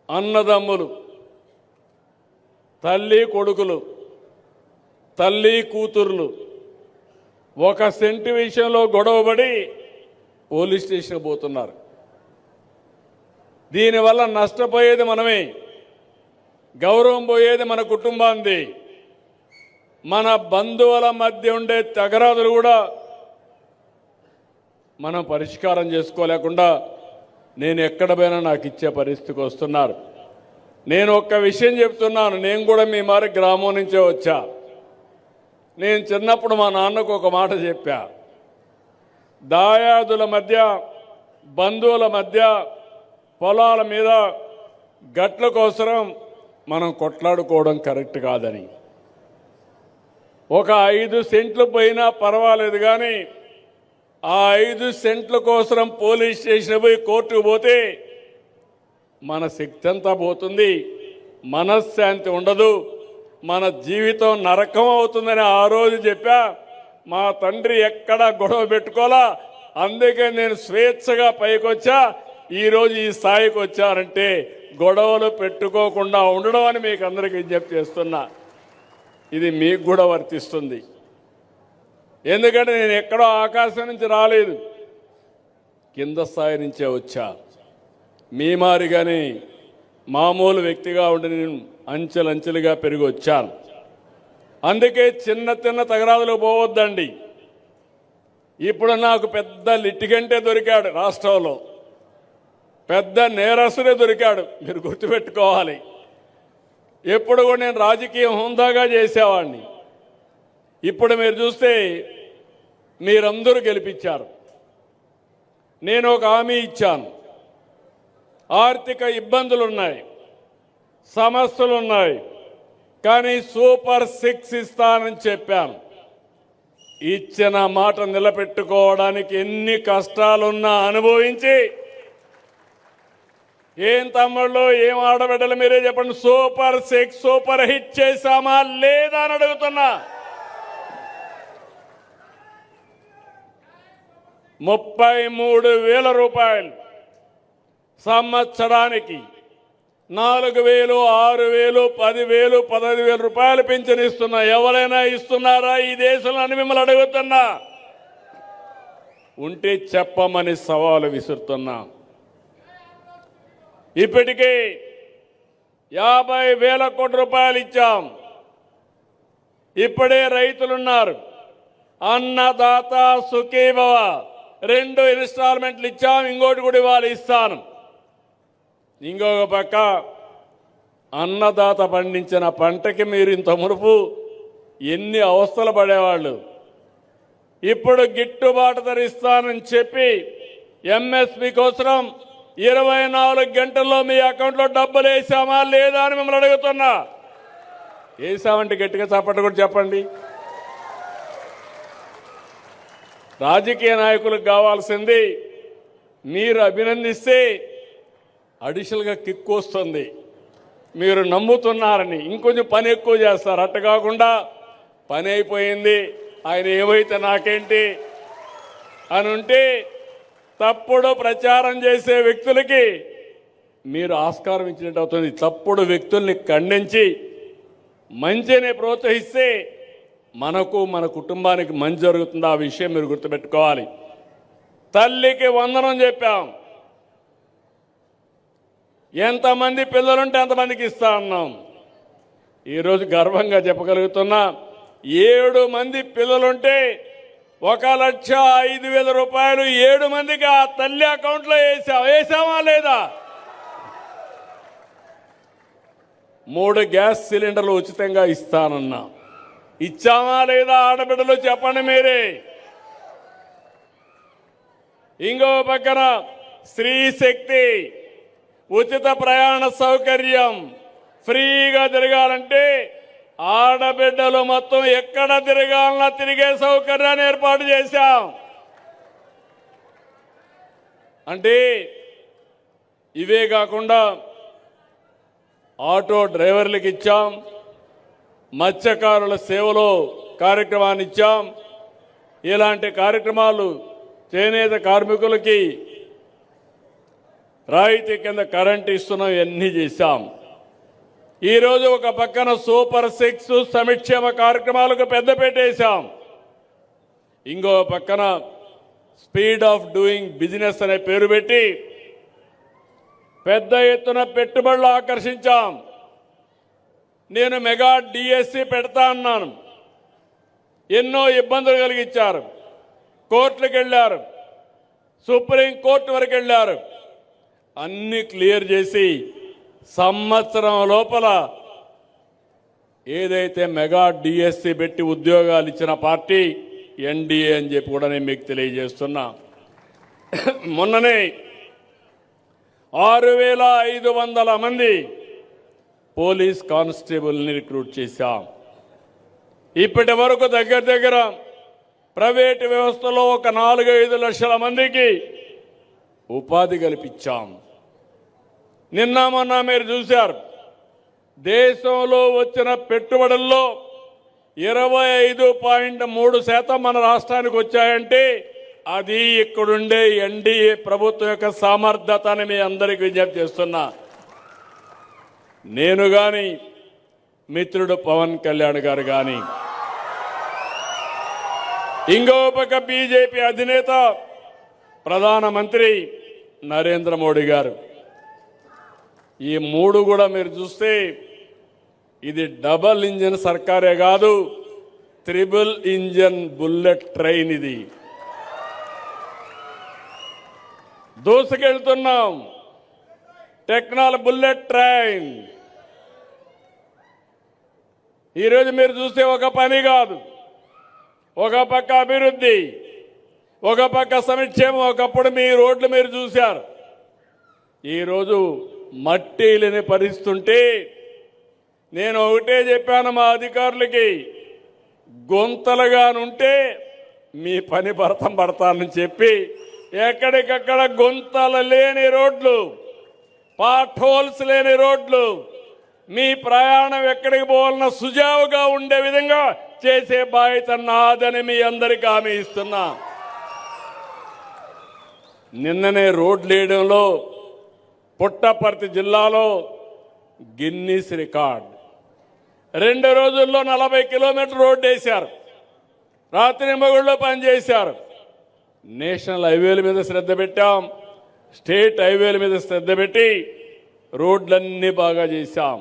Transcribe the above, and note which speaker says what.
Speaker 1: అన్నదమ్ములు, తల్లి కొడుకులు, తల్లి కూతుర్లు ఒక సెంటు విషయంలో గొడవపడి పోలీస్ స్టేషన్ పోతున్నారు. దీనివల్ల నష్టపోయేది మనమే, గౌరవం పోయేది మన కుటుంబాంది. మన బంధువుల మధ్య ఉండే తగరాదులు కూడా మనం పరిష్కారం చేసుకోలేకుండా నేను ఎక్కడ పోయినా నాకు ఇచ్చే పరిస్థితికి వస్తున్నారు. నేను ఒక్క విషయం చెప్తున్నాను, నేను కూడా మీ మారి గ్రామం నుంచే వచ్చా. నేను చిన్నప్పుడు మా నాన్నకు ఒక మాట చెప్పా, దాయాదుల మధ్య, బంధువుల మధ్య, పొలాల మీద గట్ల కోసరం మనం కొట్లాడుకోవడం కరెక్ట్ కాదని. ఒక 5 సెంట్లు పోయినా పర్వాలేదు, కానీ ఆ 5 సెంట్ల కోసం పోలీస్ స్టేషన్ పోయి కోర్టుకు పోతే మన శక్తి అంతా పోతుంది, మనశ్శాంతి ఉండదు, మన జీవితం నరకం అవుతుందని ఆ రోజు చెప్పా. మా తండ్రి ఎక్కడా గొడవ పెట్టుకోలా, అందుకే నేను స్వేచ్ఛగా పైకొచ్చా. ఈరోజు ఈ స్థాయికి వచ్చారంటే గొడవలు పెట్టుకోకుండా ఉండడం అని మీకు అందరికీ విజ్ఞప్తి చేస్తున్నా. ఇది మీకు కూడా వర్తిస్తుంది. ఎందుకంటే నేను ఎక్కడో ఆకాశం నుంచి రాలేదు, కింద స్థాయి నుంచే వచ్చా. మీ మారిగానే మామూలు వ్యక్తిగా ఉండి నేను అంచెలంచెలుగా పెరిగి వచ్చాను. అందుకే చిన్న చిన్న తగరాదులు పోవద్దండి. ఇప్పుడు నాకు పెద్ద లిటిగంటే దొరికాడు, రాష్ట్రంలో పెద్ద నేరస్తుడే దొరికాడు. మీరు గుర్తుపెట్టుకోవాలి. ఎప్పుడు కూడా నేను రాజకీయం హుందాగా చేసేవాడిని. ఇప్పుడు మీరు చూస్తే మీరందరూ గెలిపించారు. నేను ఒక హామీ ఇచ్చాను, ఆర్థిక ఇబ్బందులు ఉన్నాయి, సమస్యలు ఉన్నాయి, కానీ సూపర్ 6 ఇస్తానని చెప్పాను. ఇచ్చిన మాట నిలబెట్టుకోవడానికి ఎన్ని కష్టాలున్నా అనుభవించి, ఏం తమ్ముళ్ళు, ఏం ఆడబిడ్డలు మీరే చెప్పండి, సూపర్ 6 సూపర్ హిట్ చేశామా లేదా అని అడుగుతున్నా. 33,000 రూపాయలు సంవత్సరానికి, 4,000, 6,000, 10,000, 15,000 రూపాయలు పింఛన్ ఇస్తున్నా. ఎవరైనా ఇస్తున్నారా ఈ దేశంలో అని మిమ్మల్ని అడుగుతున్నా. ఉంటే చెప్పమని సవాలు విసురుతున్నా. ఇప్పటికే 50,000 కోట్ల రూపాయలు ఇచ్చాం. ఇప్పుడే రైతులున్నారు, అన్నదాత సుఖీభవ 2 ఇన్స్టాల్మెంట్లు ఇచ్చాం, ఇంకోటి కూడా ఇవాళ ఇస్తాను. ఇంకొక పక్క అన్నదాత పండించిన పంటకి మీరు ఇంత మునుపు ఎన్ని అవస్థలు పడేవాళ్ళు, ఇప్పుడు గిట్టుబాటు ధర ఇస్తానని చెప్పి ఎంఎస్పి కోసం 24 గంటల్లో మీ అకౌంట్లో డబ్బులు వేసామా లేదా అని మిమ్మల్ని అడుగుతున్నా. వేసామంటే గట్టిగా చప్పట్లు కూడా చెప్పండి. రాజకీయ నాయకులకు కావాల్సింది మీరు అభినందిస్తే అడిషనల్గా కిక్ వస్తుంది, మీరు నమ్ముతున్నారని ఇంకొంచెం పని ఎక్కువ చేస్తారు. అట్ట కాకుండా పని అయిపోయింది, ఆయన ఏమైతే నాకేంటి అని ఉంటే తప్పుడు ప్రచారం చేసే వ్యక్తులకి మీరు ఆస్కారం ఇచ్చినట్టు అవుతుంది. తప్పుడు వ్యక్తుల్ని ఖండించి మంచిని ప్రోత్సహిస్తే మనకు మన కుటుంబానికి మంచి జరుగుతుంది. ఆ విషయం మీరు గుర్తుపెట్టుకోవాలి. తల్లికి వందనం చెప్పాం, ఎంతమంది పిల్లలుంటే అంతమందికి ఇస్తా అన్నాం. ఈరోజు గర్వంగా చెప్పగలుగుతున్నా, 7 మంది పిల్లలుంటే 1,05,000 రూపాయలు 7 మందికి ఆ తల్లి అకౌంట్లో వేసామా లేదా? 3 గ్యాస్ సిలిండర్లు ఉచితంగా ఇస్తానన్నా, ఇచ్చామా లేదా? ఆడబిడ్డలు చెప్పండి మీరే. ఇంకో పక్కన స్త్రీ శక్తి ఉచిత ప్రయాణ సౌకర్యం, ఫ్రీగా తిరగాలంటే ఆడబిడ్డలు మొత్తం ఎక్కడ తిరగాలన్నా తిరిగే సౌకర్యాన్ని ఏర్పాటు చేశాం. అంటే ఇవే కాకుండా ఆటో డ్రైవర్లకు ఇచ్చాం, మత్స్యకారుల సేవలో కార్యక్రమాన్ని ఇచ్చాం. ఇలాంటి కార్యక్రమాలు చేనేత కార్మికులకి రాయితీ కింద కరెంట్ ఇస్తున్నాం, ఇవన్నీ చేశాం. ఈరోజు ఒక పక్కన సూపర్ 6 సంక్షేమ కార్యక్రమాలకు పెద్దపీట వేశాం. ఇంకో పక్కన స్పీడ్ ఆఫ్ డూయింగ్ బిజినెస్ అనే పేరు పెట్టి పెద్ద ఎత్తున పెట్టుబడులు ఆకర్షించాం. నేను మెగా డిఎస్సి పెడతా అన్నాను, ఎన్నో ఇబ్బందులు కలిగించారు. కోర్టులకు వెళ్ళారు, సుప్రీంకోర్టు వరకు వెళ్ళారు. అన్ని క్లియర్ చేసి సంవత్సరం లోపల ఏదైతే మెగా డిఎస్సి పెట్టి ఉద్యోగాలు ఇచ్చిన పార్టీ ఎన్డీఏ అని చెప్పి కూడా నేను మీకు తెలియజేస్తున్నా. మొన్ననే 6,500 మంది పోలీస్ కానిస్టేబుల్ని రిక్రూట్ చేశాం. ఇప్పటి వరకు దగ్గర దగ్గర ప్రైవేటు వ్యవస్థలో ఒక 4-5 లక్షల మందికి ఉపాధి కల్పించాం. నిన్న మొన్న మీరు చూశారు, దేశంలో వచ్చిన పెట్టుబడుల్లో 25.3% మన రాష్ట్రానికి వచ్చాయంటే అది ఇక్కడుండే ఎన్డీఏ ప్రభుత్వం యొక్క సామర్థ్యత అని మీ అందరికీ విజ్ఞప్తి చేస్తున్నా. నేను కానీ మిత్రుడు పవన్ కళ్యాణ్ గారు కానీ, ఇంకో పక్క బీజేపీ అధినేత ప్రధానమంత్రి నరేంద్ర మోడీ గారు, ఈ మూడు కూడా మీరు చూస్తే ఇది డబల్ ఇంజిన్ సర్కారే కాదు, 3 ఇంజిన్ బుల్లెట్ ట్రైన్. ఇది దూసుకెళ్తున్నాం, టెక్నాలజీ బుల్లెట్ ట్రైన్. ఈరోజు మీరు చూస్తే ఒక పని కాదు, ఒక పక్క అభివృద్ధి, ఒక పక్క సంక్షేమం. ఒకప్పుడు మీ రోడ్లు మీరు చూశారు, ఈరోజు మట్టి లేని పరిస్థితుంటే నేను ఒకటే చెప్పాను మా అధికారులకి, గుంతలుగానుంటే మీ పని భరతం పడతానని చెప్పి ఎక్కడికక్కడ గుంతలు లేని రోడ్లు, పాట్ హోల్స్ లేని రోడ్లు, మీ ప్రయాణం ఎక్కడికి పోవాలన్నా సుజావుగా ఉండే విధంగా చేసే బాధ్యత నాదని మీ అందరికీ హామీ ఇస్తున్నా. నిన్ననే రోడ్లు వేయడంలో పుట్టపర్తి జిల్లాలో గిన్నీస్ రికార్డ్. 2 రోజుల్లో 40 కిలోమీటర్ రోడ్డు వేశారు, రాత్రి మగుళ్ళలో పనిచేశారు. నేషనల్ హైవేల మీద శ్రద్ధ పెట్టాం, స్టేట్ హైవేల మీద శ్రద్ధ పెట్టి రోడ్లన్నీ బాగా చేశాం.